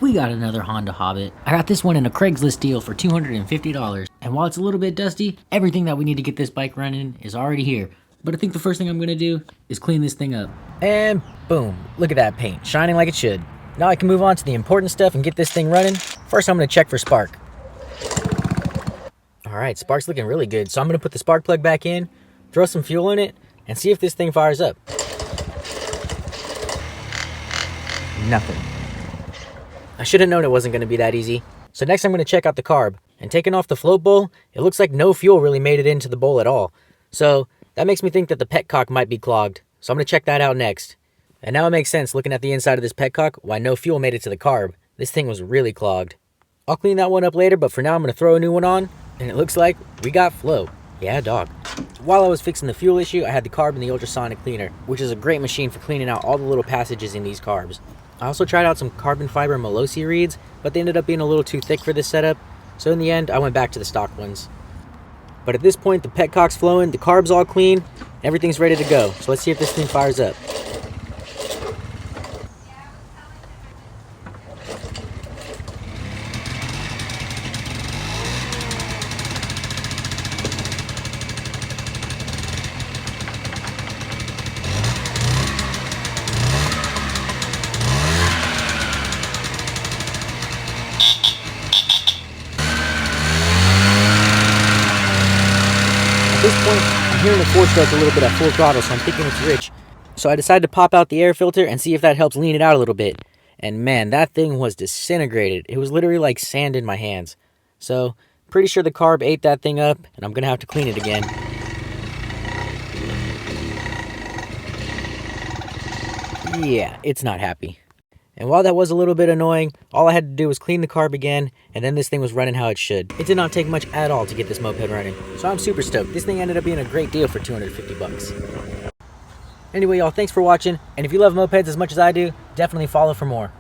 we got another Honda Hobbit. I got this one in a Craigslist deal for $250. And while it's a little bit dusty, everything that we need to get this bike running is already here. But I think the first thing I'm gonna do is clean this thing up. And boom, look at that paint, shining like it should. Now I can move on to the important stuff and get this thing running. First I'm gonna check for spark. Alright, spark's looking really good, so I'm gonna put the spark plug back in, throw some fuel in it, and see if this thing fires up. Nothing. I should have known it wasn't gonna be that easy. So next I'm gonna check out the carb. And taking off the float bowl, it looks like no fuel really made it into the bowl at all. So that makes me think that the petcock might be clogged. So I'm gonna check that out next. And now it makes sense looking at the inside of this petcock why no fuel made it to the carb. This thing was really clogged. I'll clean that one up later, but for now I'm gonna throw a new one on, and it looks like we got flow. Yeah, dog. While I was fixing the fuel issue, I had the carb in the ultrasonic cleaner, which is a great machine for cleaning out all the little passages in these carbs. I also tried out some carbon fiber Melosi reeds, but they ended up being a little too thick for this setup, so in the end I went back to the stock ones. But at this point the petcock's flowing, the carb's all clean, everything's ready to go. So let's see if this thing fires up. At this point, I'm hearing the four-stroke a little bit at full throttle, so I'm thinking it's rich. So I decided to pop out the air filter and see if that helps lean it out a little bit. And man, that thing was disintegrated. It was literally like sand in my hands. So, pretty sure the carb ate that thing up, and I'm gonna have to clean it again. Yeah, it's not happy. And while that was a little bit annoying, all I had to do was clean the carb again, and then this thing was running how it should. It did not take much at all to get this moped running, so I'm super stoked. This thing ended up being a great deal for 250 bucks. Anyway, y'all, thanks for watching, and if you love mopeds as much as I do, definitely follow for more.